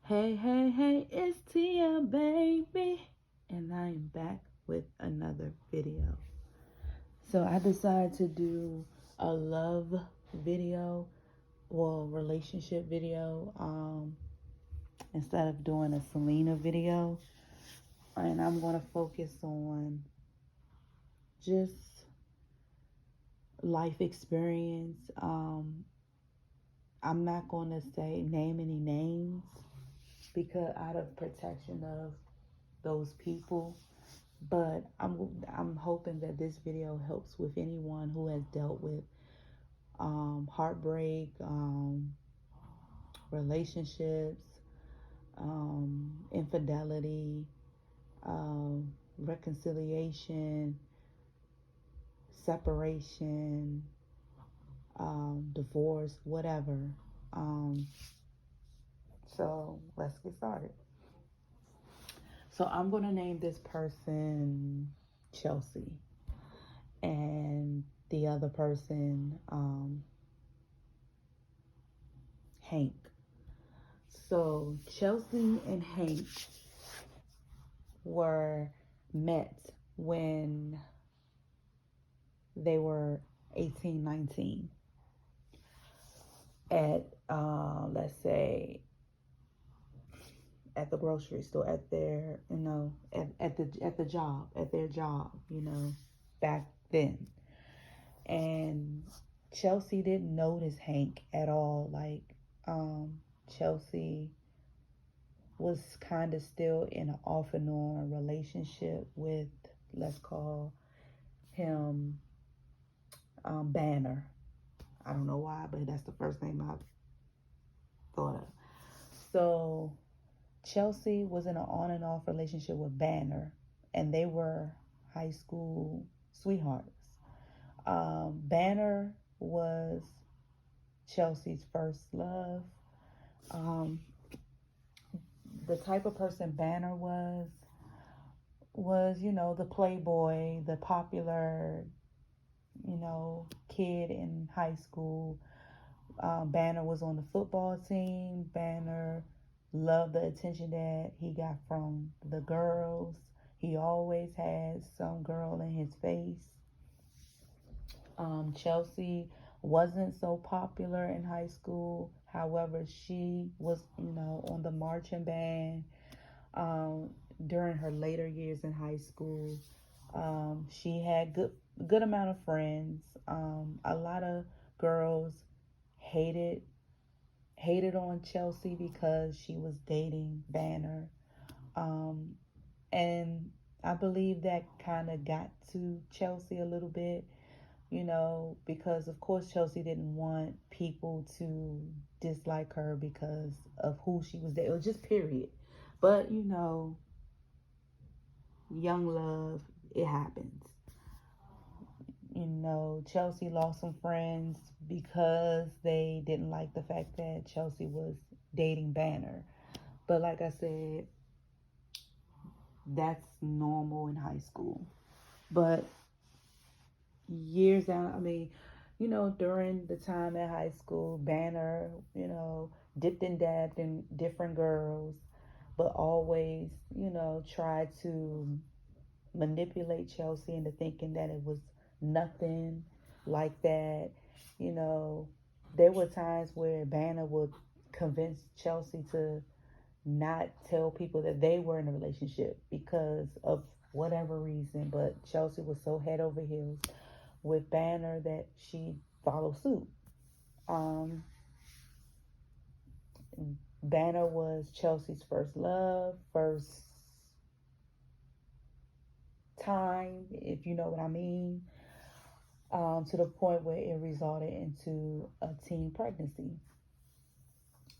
Hey, hey, hey, it's Tia, baby. And I am back with another video. So I decided to do a love video, well, relationship video, instead of doing a Selena video. And I'm going to focus on just life experience. I'm not going to name any names because out of protection of those people. But I'm hoping that this video helps with anyone who has dealt with heartbreak, relationships, infidelity, reconciliation, separation, divorce, whatever. Um, so let's get started. So I'm going to name this person Chelsea, and the other person Hank. So Chelsea and Hank were met when they were 18, 19 at, let's say, at the grocery store, at their, at their job, back then. And Chelsea didn't notice Hank at all. Like, Chelsea was kind of still in an off and on relationship with, let's call him Banner. I don't know why, but that's the first name I thought of. So Chelsea was in an on and off relationship with Banner, and they were high school sweethearts. Banner was Chelsea's first love. The type of person Banner was, the playboy, the popular, kid in high school. Banner was on the football team. Banner loved the attention that he got from the girls. He always had some girl in his face. Chelsea wasn't so popular in high school. However, she was, on the marching band during her later years in high school. She had good amount of friends. A lot of girls hated on Chelsea because she was dating Banner. And I believe that kind of got to Chelsea a little bit, because of course Chelsea didn't want people to dislike her because of who she was dating. It was just period. But, young love, it happens. Chelsea lost some friends because they didn't like the fact that Chelsea was dating Banner. But like I said, that's normal in high school. But years down, during the time at high school, Banner, dipped and dabbed in different girls, but always, tried to manipulate Chelsea into thinking that it was nothing like that. There were times where Banner would convince Chelsea to not tell people that they were in a relationship because of whatever reason, but Chelsea was so head over heels with Banner that she followed suit. Banner was Chelsea's first love, first time, if you know what I mean, to the point where it resulted into a teen pregnancy.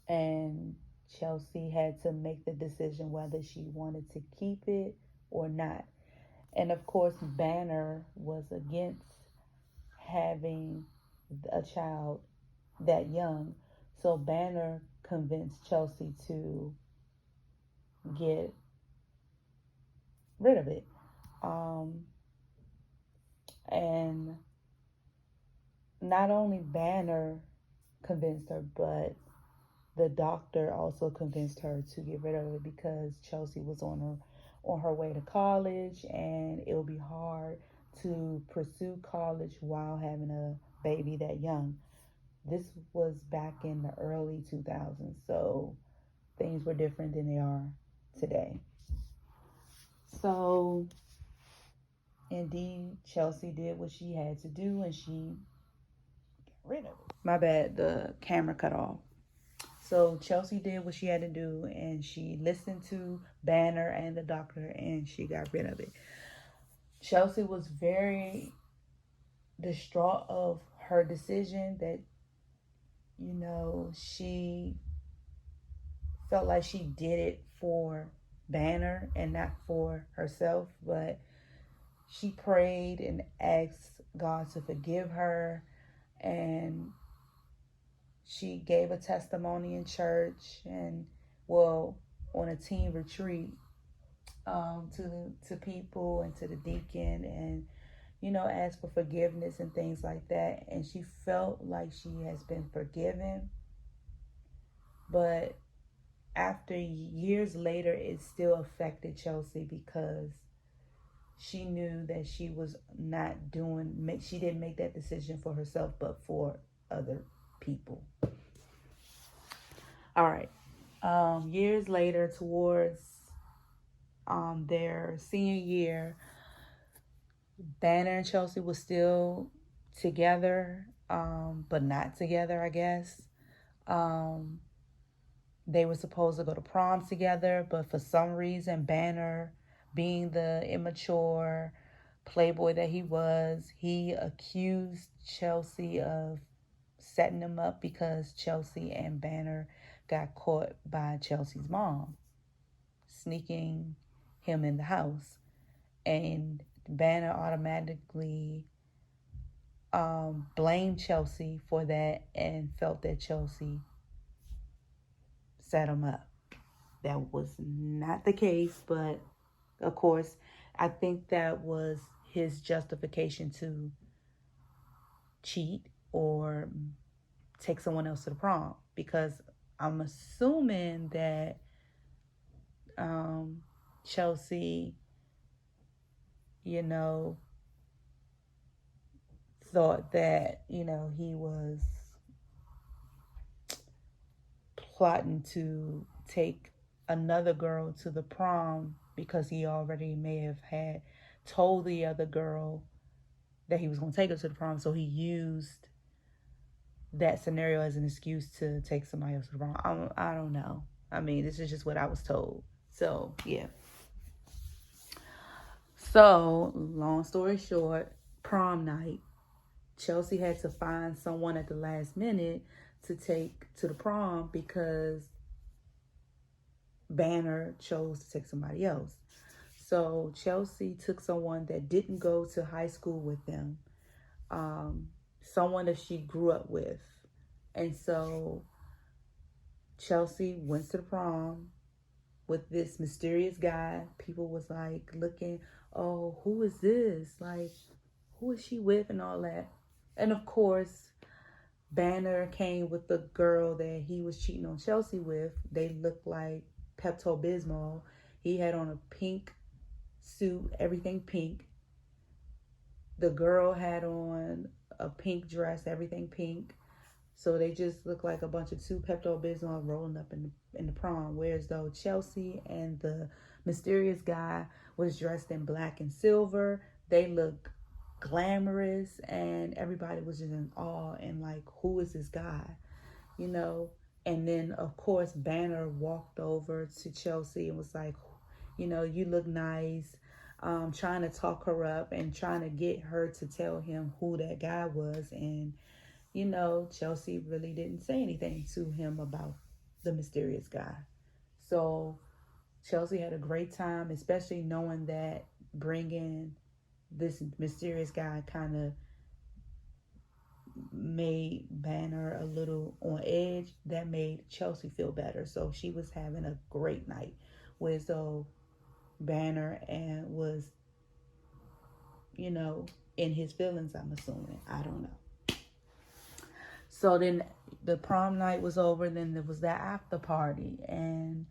And Chelsea had to make the decision whether she wanted to keep it or not. And of course, Banner was against having a child that young. So Banner convinced Chelsea to get rid of it. And not only Banner convinced her, but The doctor also convinced her to get rid of it because Chelsea was on her way to college, and it would be hard to pursue college while having a baby that young. This was back in the early 2000s, so things were different than they are today. So, indeed, Chelsea did what she had to do, and she got rid of it. My bad, the camera cut off. So Chelsea did what she had to do, and she listened to Banner and the doctor, and she got rid of it. Chelsea was very distraught of her decision, that, she felt like she did it for Banner and not for herself. But she prayed and asked God to forgive her, and she gave a testimony in church, and, well, on a teen retreat, to people and to the deacon, and, ask for forgiveness and things like that. And she felt like she has been forgiven. But after years later, it still affected Chelsea because she knew that she was not doing, she didn't make that decision for herself, but for other people. All right. Years later, towards their senior year, Banner and Chelsea was still together, but not together, I guess. Um, they were supposed to go to prom together, but for some reason, Banner, being the immature playboy that he was, he accused Chelsea of setting him up because Chelsea and Banner got caught by Chelsea's mom sneaking him in the house. And Banner automatically blamed Chelsea for that and felt that Chelsea set him up. That was not the case, but of course, I think that was his justification to cheat or take someone else to the prom, because I'm assuming that Chelsea, you know, thought that, he was plotting to take another girl to the prom because he already may have had told the other girl that he was going to take her to the prom. So he used that scenario as an excuse to take somebody else to the prom. I don't know. I mean, this is just what I was told. So, yeah. So, long story short, prom night, Chelsea had to find someone at the last minute to take to the prom because Banner chose to take somebody else. So Chelsea took someone that didn't go to high school with them, someone that she grew up with. And so Chelsea went to the prom with this mysterious guy. People was like looking, oh, who is this? Like, who is she with and all that? And of course, Banner came with the girl that he was cheating on Chelsea with. They looked like Pepto-Bismol. He had on a pink suit, everything pink. The girl had on a pink dress, everything pink. So they just looked like a bunch of two Pepto-Bismol rolling up in the prom. Whereas though Chelsea and the mysterious guy was dressed in black and silver, they look glamorous, and everybody was just in awe and like, who is this guy? And then of course Banner walked over to Chelsea and was like, you look nice, trying to talk her up and trying to get her to tell him who that guy was. And Chelsea really didn't say anything to him about the mysterious guy. So Chelsea had a great time, especially knowing that bringing this mysterious guy kind of made Banner a little on edge. That made Chelsea feel better. So she was having a great night. Whereas though Banner and was, in his feelings, I'm assuming. I don't know. So then the prom night was over. Then there was that after party, and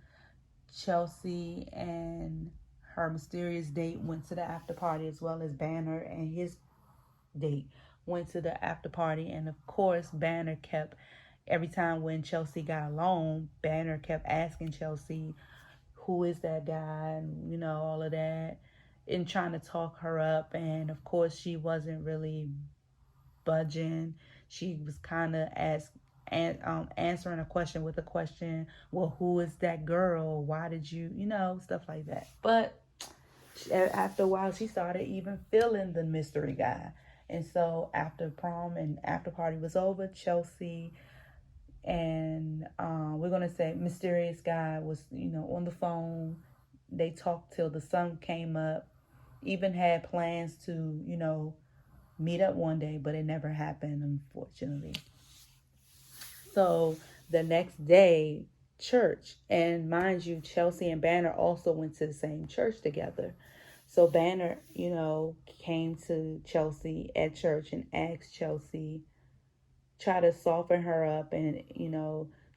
Chelsea and her mysterious date went to the after party, as well as Banner and his date went to the after party. And of course, Banner kept, every time when Chelsea got alone, Banner kept asking Chelsea, who is that guy, and all of that, and trying to talk her up. And of course, she wasn't really budging. She was kind of answering a question with a question. Well, who is that girl? Why did you, stuff like that. But after a while, she started even feeling the mystery guy. And so after prom and after party was over, Chelsea and we're gonna say mysterious guy was, on the phone. They talked till the sun came up. Even had plans to, meet up one day, but it never happened, unfortunately. So the next day, church, and mind you, Chelsea and Banner also went to the same church together. So Banner, came to Chelsea at church and asked Chelsea, try to soften her up and,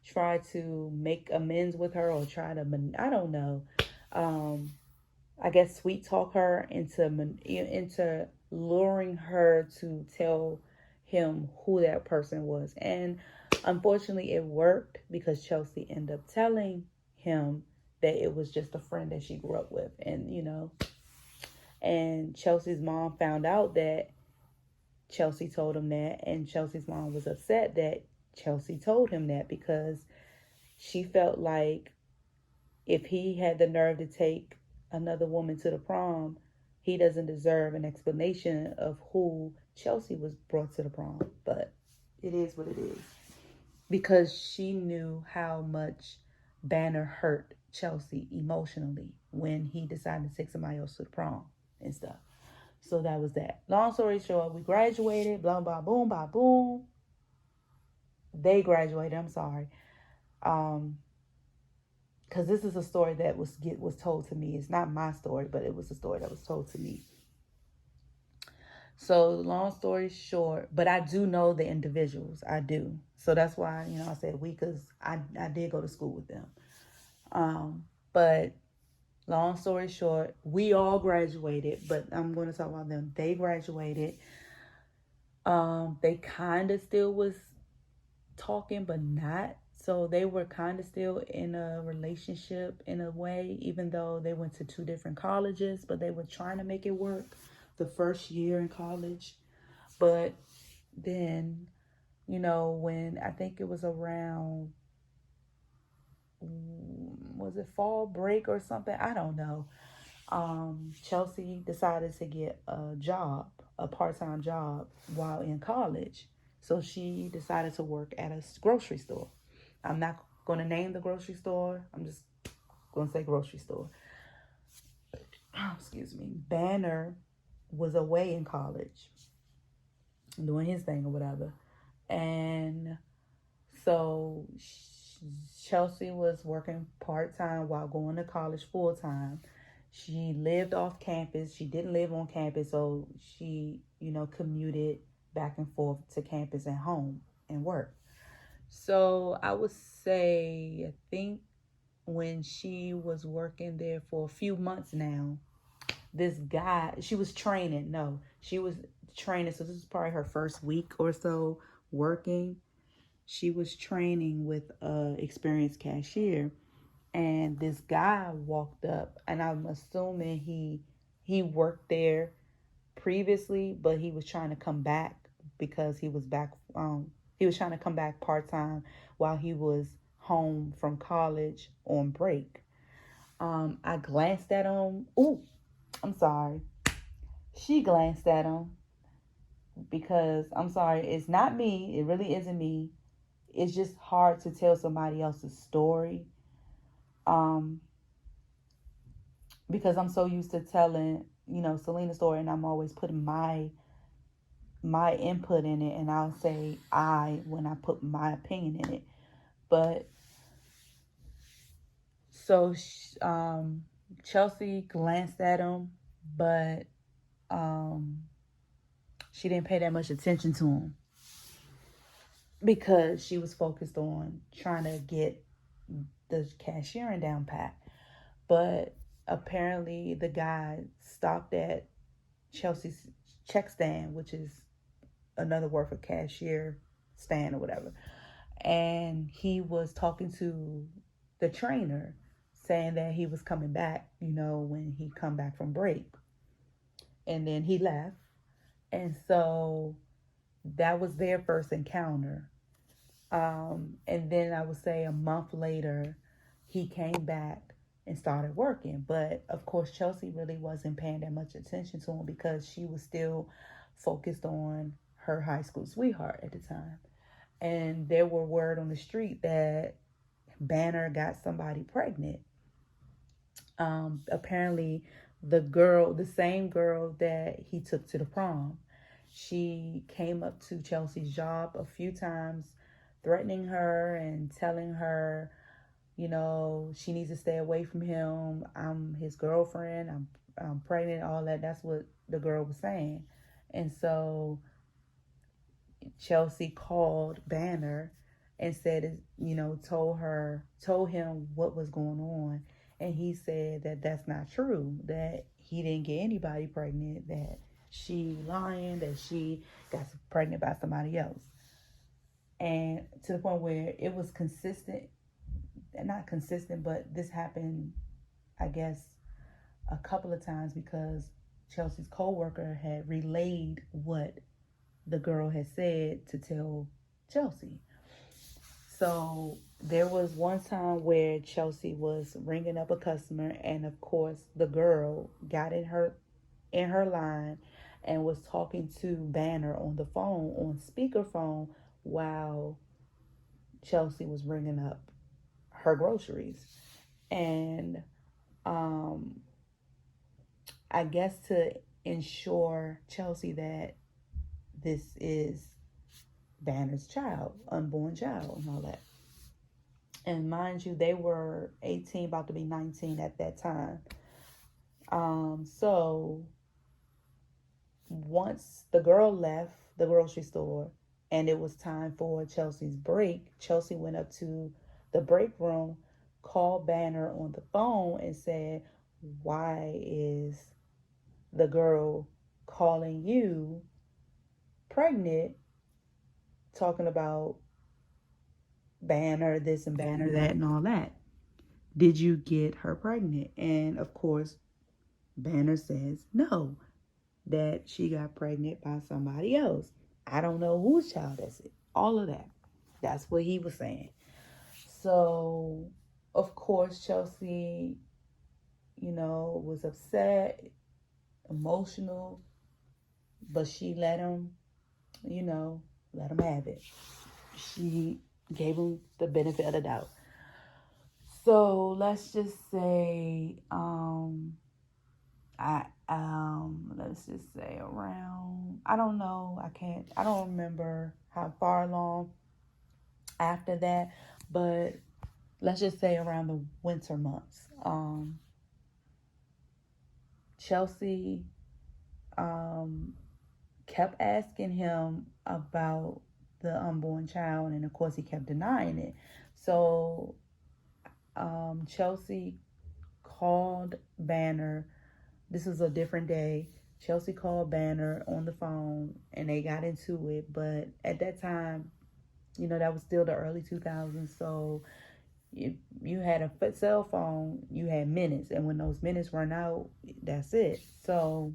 try to make amends with her, or try to, I don't know, I guess sweet talk her into luring her to tell him who that person was. And unfortunately it worked, because Chelsea ended up telling him that it was just a friend that she grew up with. And and Chelsea's mom found out that Chelsea told him that, and Chelsea's mom was upset that Chelsea told him that, because she felt like if he had the nerve to take another woman to the prom, he doesn't deserve an explanation of who Chelsea was brought to the prom. But it is what it is, because she knew how much Banner hurt Chelsea emotionally when he decided to take somebody else to the prom and stuff. So that was that. Long story short, we graduated, blah, blah, boom, blah, boom. They graduated, I'm sorry. Because this is a story that was told to me. It's not my story, but it was a story that was told to me. So long story short, but I do know the individuals. I do. So that's why, I said we, because I did go to school with them. But long story short, we all graduated, but I'm going to talk about them. They graduated. They kind of still was talking, but not. So they were kind of still in a relationship in a way, even though they went to two different colleges, but they were trying to make it work the first year in college. But then, when I think it was around, was it fall break or something? I don't know. Chelsea decided to get a part-time job while in college. So she decided to work at a grocery store. I'm not going to name the grocery store. I'm just going to say grocery store. Excuse me. Banner was away in college doing his thing or whatever. And so Chelsea was working part-time while going to college full-time. She lived off campus. She didn't live on campus, so she, commuted back and forth to campus and home and work. So I would say, I think when she was working there for a few months now, this guy, she was training. No, she was training. So this is probably her first week or so working. She was training with a experienced cashier. And this guy walked up, and I'm assuming he worked there previously, but he was trying to come back because he was back. He was trying to come back part-time while he was home from college on break. I glanced at him. Ooh, I'm sorry. She glanced at him, because I'm sorry, it's not me. It really isn't me. It's just hard to tell somebody else's story. Because I'm so used to telling, Selena's story, and I'm always putting my input in it, and I'll say I when I put my opinion in it. But so Chelsea glanced at him, but she didn't pay that much attention to him. because she was focused on trying to get the cashiering down pat. But apparently, the guy stopped at Chelsea's check stand, which is another word for cashier stand or whatever. And he was talking to the trainer, saying that he was coming back, when he come back from break. And then he left. And so that was their first encounter. And then I would say a month later, he came back and started working. But of course, Chelsea really wasn't paying that much attention to him because she was still focused on her high school sweetheart at the time. And there were word on the street that Banner got somebody pregnant. Apparently, the same girl that he took to the prom, she came up to Chelsea's job a few times, threatening her and telling her, she needs to stay away from him. I'm his girlfriend. I'm pregnant. All that. That's what the girl was saying. And so Chelsea called Banner and said, told him what was going on. And he said that that's not true, that he didn't get anybody pregnant, that she lying, that she got pregnant by somebody else. And to the point where it was consistent, not consistent, but this happened, I guess, a couple of times because Chelsea's co-worker had relayed what the girl had said to tell Chelsea. So there was one time where Chelsea was ringing up a customer, and of course the girl got in her line and was talking to Banner on the phone, on speakerphone, while Chelsea was ringing up her groceries. And I guess to ensure Chelsea that this is Banner's child, unborn child, and all that. And mind you, they were 18, about to be 19 at that time. So once the girl left the grocery store and it was time for Chelsea's break, Chelsea went up to the break room, called Banner on the phone, and said, "Why is the girl calling you pregnant, talking about Banner this and Banner that and all that? Did you get her pregnant?" And of course, Banner says no, that she got pregnant by somebody else. I don't know whose child that's it. All of that. That's what he was saying. So, of course, Chelsea, was upset, emotional, but she let him, let him have it. She gave him the benefit of the doubt. So let's just say, let's just say around, I don't know, I don't remember how far along after that, but let's just say around the winter months. Chelsea kept asking him about the unborn child, and of course he kept denying it. So Chelsea called Banner. This was a different day. Chelsea called Banner on the phone and they got into it. But at that time, that was still the early 2000s. So if you had a cell phone, you had minutes. And when those minutes run out, that's it. So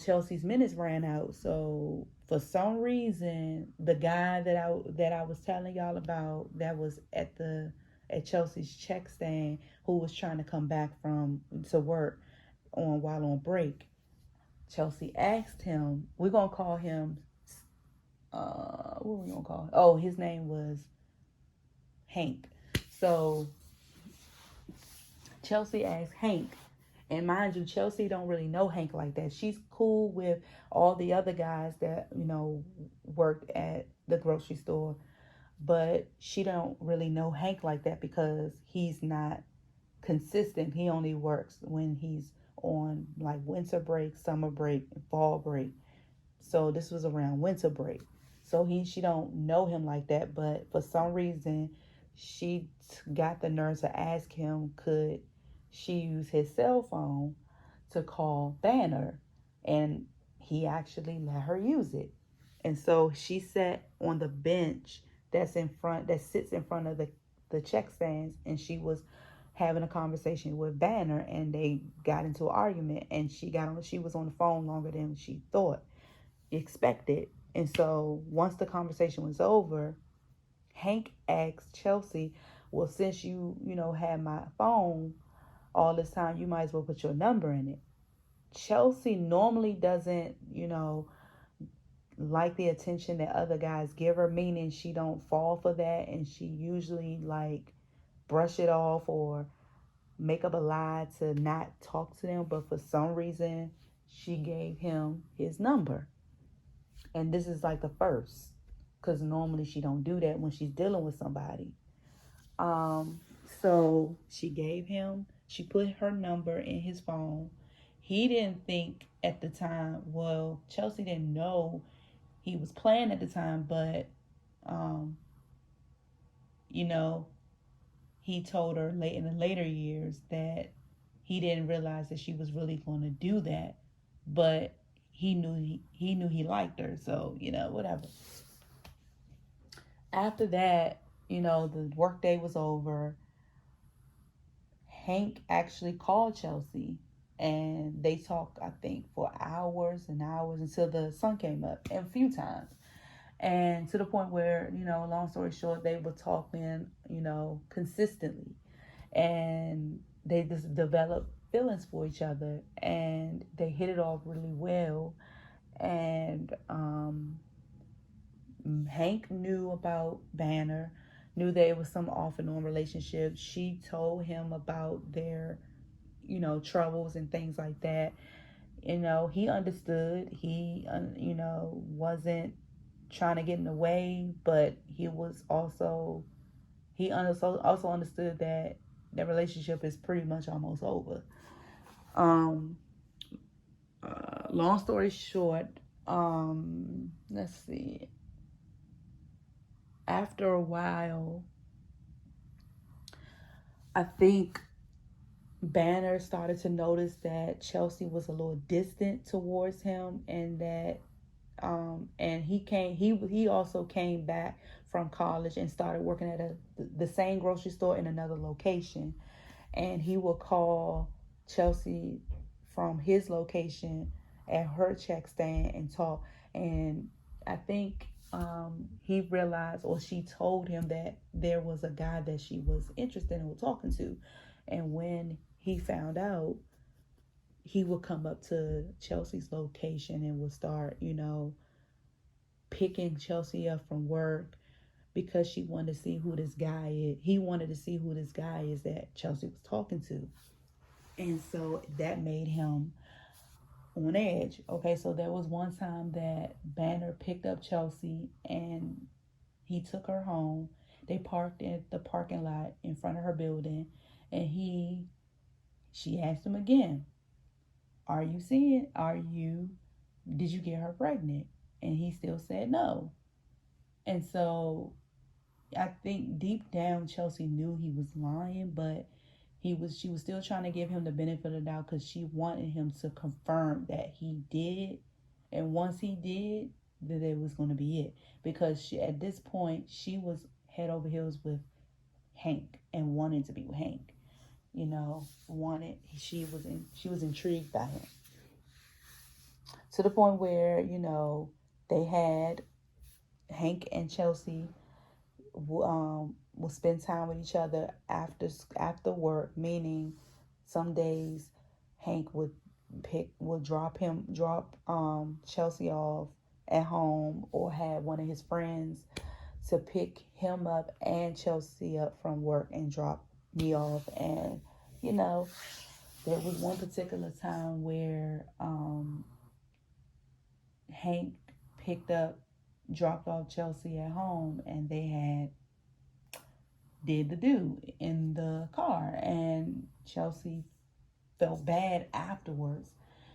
Chelsea's minutes ran out. So for some reason, the guy that I was telling y'all about, that was at Chelsea's check stand, who was trying to come back to work while on break, Chelsea asked him, we're gonna call him, what are we gonna call him? Oh, his name was Hank. So Chelsea asked Hank, and mind you, Chelsea don't really know Hank like that. She's cool with all the other guys that, worked at the grocery store, but she don't really know Hank like that because he's not consistent. He only works when he's on like winter break, summer break, and fall break. So this was around winter break. So she don't know him like that, but for some reason she got the nerve to ask him could she use his cell phone to call Banner, and he actually let her use it. And so she sat on the bench that sits in front of the check stands, and she was having a conversation with Banner, and they got into an argument, and she was on the phone longer than she thought expected. And so once the conversation was over, Hank asked Chelsea, well, since you had my phone all this time, you might as well put your number in it. Chelsea normally doesn't, like the attention that other guys give her, meaning she don't fall for that, and she usually like brush it off or make up a lie to not talk to them. But for some reason, she gave him his number. And this is like the first, because normally she don't do that when she's dealing with somebody. Um, so she put her number in his phone. He didn't think at the time, well, Chelsea didn't know he was playing at the time, but, um, you know, he told her late in the later years that he didn't realize that she was really going to do that, but he knew he liked her, so whatever. After that, the workday was over. Hank actually called Chelsea, and they talked, I think, for hours and hours until the sun came up, and a few times. And to the point where, long story short, they were talking, consistently. And they just developed feelings for each other, and they hit it off really well. And Hank knew about Banner, knew that it was some off and on relationship. She told him about their, troubles and things like that. He understood. He, wasn't trying to get in the way, but he also understood that the relationship is pretty much almost over. Um, Long story short, let's see. After a while, I think Banner started to notice that Chelsea was a little distant towards him, and that and he also came back from college and started working at the same grocery store in another location, and he would call Chelsea from his location at her check stand and talk. And I think he realized, or she told him, that there was a guy that she was interested in talking to. And when he found out, he would come up to Chelsea's location and would start, picking Chelsea up from work, because she wanted to see who this guy is. He wanted to see who this guy is that Chelsea was talking to. And so that made him on edge. Okay, so there was one time that Banner picked up Chelsea and he took her home. They parked in the parking lot in front of her building, and she asked him again, did you get her pregnant? And he still said no. And so I think deep down Chelsea knew he was lying, but she was still trying to give him the benefit of the doubt, because she wanted him to confirm that he did. And once he did, then it was going to be it, because at this point she was head over heels with Hank and wanted to be with Hank. Wanted she was intrigued by him, to the point where they had Hank and Chelsea will spend time with each other after work. Meaning, some days Hank would drop Chelsea off at home, or had one of his friends to pick him up and Chelsea up from work and drop me off. And there was one particular time where Hank dropped off Chelsea at home, and they had did the do in the car, and Chelsea felt bad afterwards,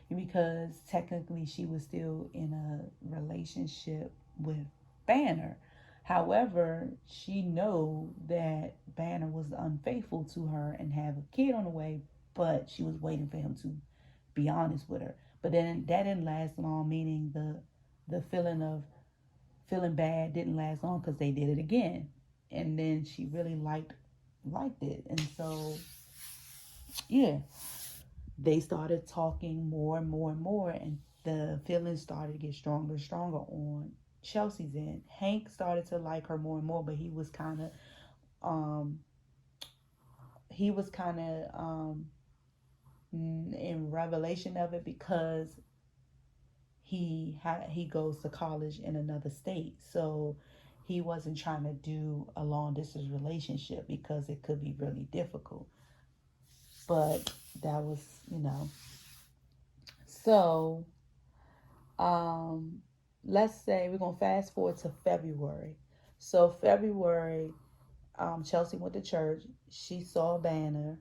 because technically she was still in a relationship with Banner. However, she know that Banner was unfaithful to her and have a kid on the way, but she was waiting for him to be honest with her. But then that didn't last long, meaning the feeling of feeling bad didn't last long because they did it again. And then she really liked it. And so yeah, they started talking more and more and more, and the feelings started to get stronger and stronger on Chelsea's end. Hank started to like her more and more, but um he was kind of in revelation of it because he goes to college in another state, so he wasn't trying to do a long distance relationship because it could be really difficult. But that was, so um let's say we're gonna fast forward to February. So February, Chelsea went to church. She saw Banner.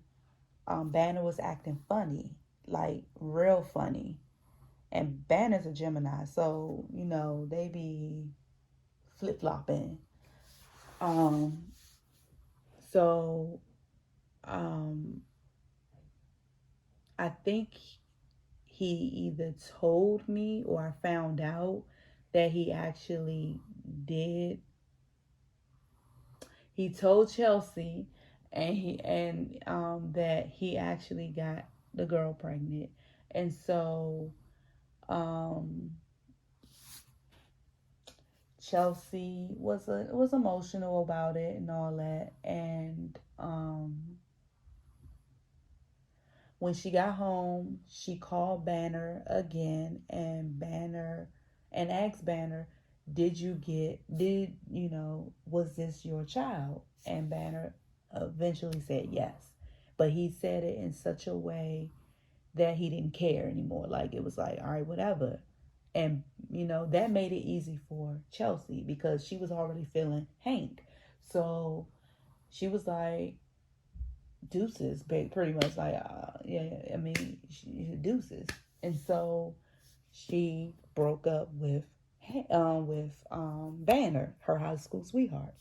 Banner was acting funny, like real funny. And Banner's a Gemini, so they be flip flopping. Um, so um, I think he either told me or I found out that he actually did. He told Chelsea, and that he actually got the girl pregnant, and so um, Chelsea was emotional about it and all that, and when she got home, she called Banner again, and asked Banner, was this your child? And Banner eventually said yes. But he said it in such a way that he didn't care anymore. Like it was like, all right, whatever. And, that made it easy for Chelsea because she was already feeling Hank. So she was like, deuces, pretty much like, yeah, I mean, deuces. And so she broke up with Banner, her high school sweetheart.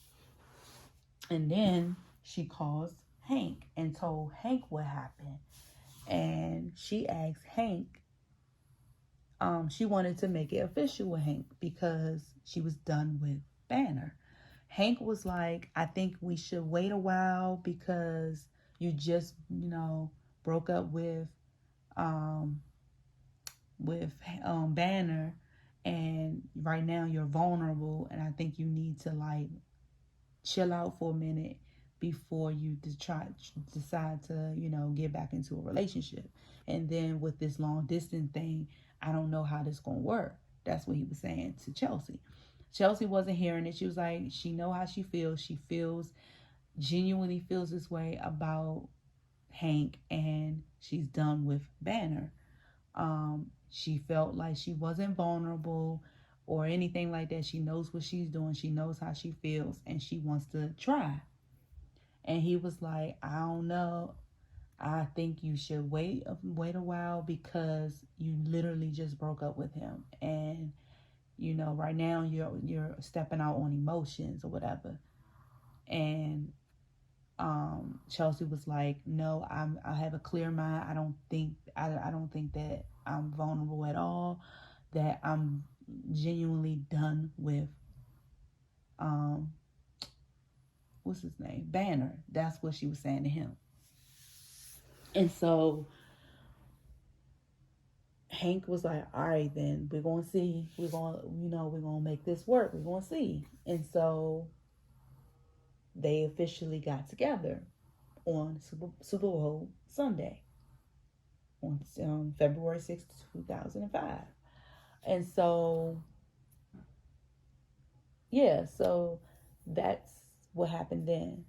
And then she calls Hank and told Hank what happened. And she asked Hank, she wanted to make it official with Hank because she was done with Banner. Hank was like, I think we should wait a while because you just, broke up um with Banner, and right now you're vulnerable, and I think you need to like chill out for a minute before you decide to get back into a relationship. And then with this long distance thing, I don't know how this gonna work. That's what he was saying to Chelsea. Chelsea wasn't hearing it. She was like, she know how she feels. She genuinely feels this way about Hank, and she's done with Banner. She felt like she wasn't vulnerable or anything like that. She knows what she's doing. She knows how she feels, and she wants to try. And he was like, I don't know. I think you should wait a while because you literally just broke up with him, and right now you're stepping out on emotions or whatever. And Chelsea was like, no, I have a clear mind. I don't think that I'm vulnerable at all, that I'm genuinely done with um what's his name, Banner. That's what she was saying to him. And so Hank was like, all right, then we're gonna see, we're gonna make this work, we're gonna see. And so they officially got together on Super Bowl Sunday on February 6th, 2005. And so yeah, so that's what happened then.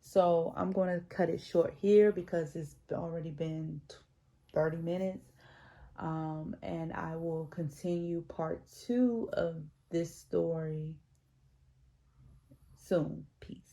So I'm going to cut it short here because it's already been 30 minutes. And I will continue part 2 of this story soon. Peace.